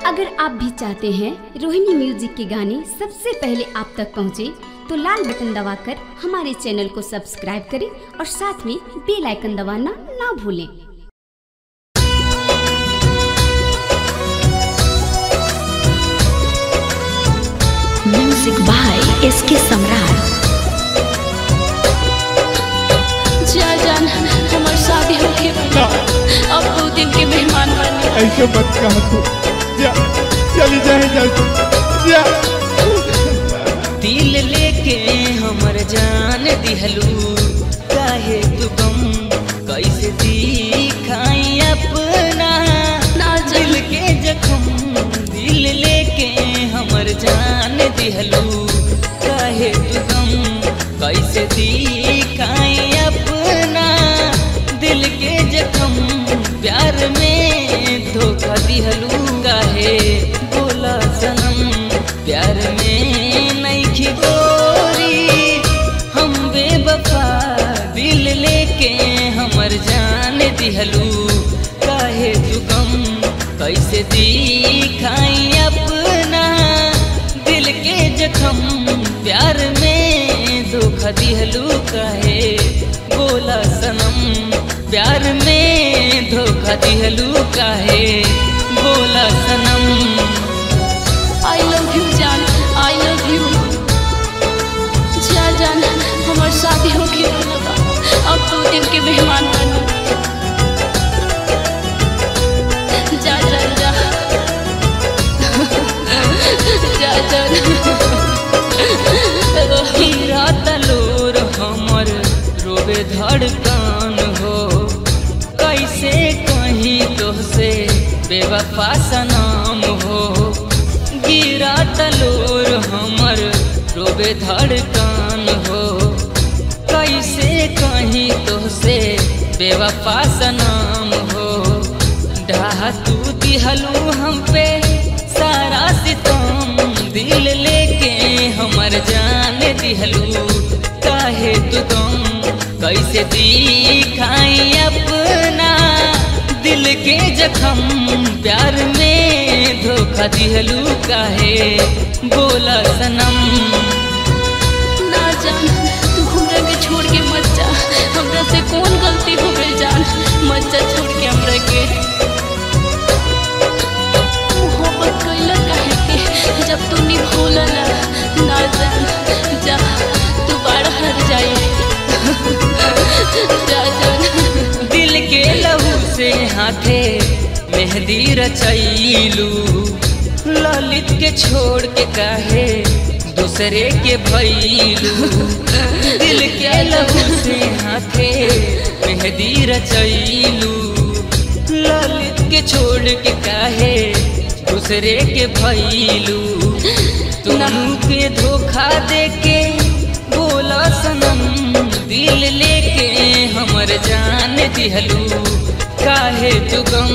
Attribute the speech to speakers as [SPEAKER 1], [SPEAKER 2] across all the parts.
[SPEAKER 1] अगर आप भी चाहते हैं रोहिणी म्यूजिक के गाने सबसे पहले आप तक पहुंचे, तो लाल बटन दबाकर हमारे चैनल को सब्सक्राइब करें और साथ में बेल आइकन दबाना ना भूलें।
[SPEAKER 2] म्यूजिक बाय एसके सम्राट।
[SPEAKER 3] जान हमार शादी होके अब 2 दिन के मेहमान बने।
[SPEAKER 4] ऐसे मत कहा तू, चली जाए जा।
[SPEAKER 5] दिल लेके हमर जान दिहलू, काहे तू गम कैसे दिखाई अपना दिल के जख्म। दिल लेके हमर जान दिहलू, काहे तू गम कैसे दिखाई अपना दिल के जख्म। प्यार में धोखा दिहलू, काहे बोला सनम। प्यार में नहीं खिगोरी हम बेवफा, दिल लेके हमर जान दिहलू, काहे तू गम कैसे दिखाई अपना दिल के जख्म। प्यार में धोखा दिहलू, काहे बोला सनम। प्यार में धोखा दिहलू, काहे बोला सनम।
[SPEAKER 3] आई लव यू जान, आई लव यू। जान हमार शादी होके अब 2 दिन के मेहमान बने। जा
[SPEAKER 5] हीरा तलोर हमर रोबे धड़कन हो, कैसे कहीं तोहसे बेवफा सनम हो। गिरा तलोर हमर रोबे धड़कन हो, कैसे कहीं तोहसे बेवफा सनम हो। ढहा तू दिहलू हम पे सारा सितम, दिल लेके हमर जान दिहलू, काहे तू गम कैसे दिखाई अपना दिल के जख्म। प्यार में धोखा दिहलू, काहे बोला सनम।
[SPEAKER 3] ना जान तू हमरा के छोड़ के मत जा, हमरा से कौन गलती हो गई जान। मत जा छोड़ के हमरा के। मोहब्बत कइला काहे के जब तू निभौला ना जान। जा तू बाड़ा हर जाए। जा जान
[SPEAKER 5] दिल के लहू से हाथे मेहंदी रचैलू, ललित के छोड़ के काहे दूसरे के भैलू। दिल के लहू से हाथे मेहंदी रचैलू, ललित के छोड़ के काहे दूसरे के भैलू। तुम के धोखा देके बोला सनम, दिल लेके हमर जान दिहलू, काहे तू गम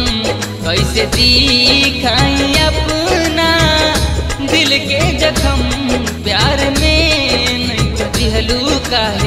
[SPEAKER 5] कैसे दिखाई अपना दिल के जख्म। प्यार में नहीं दिहलू, काहे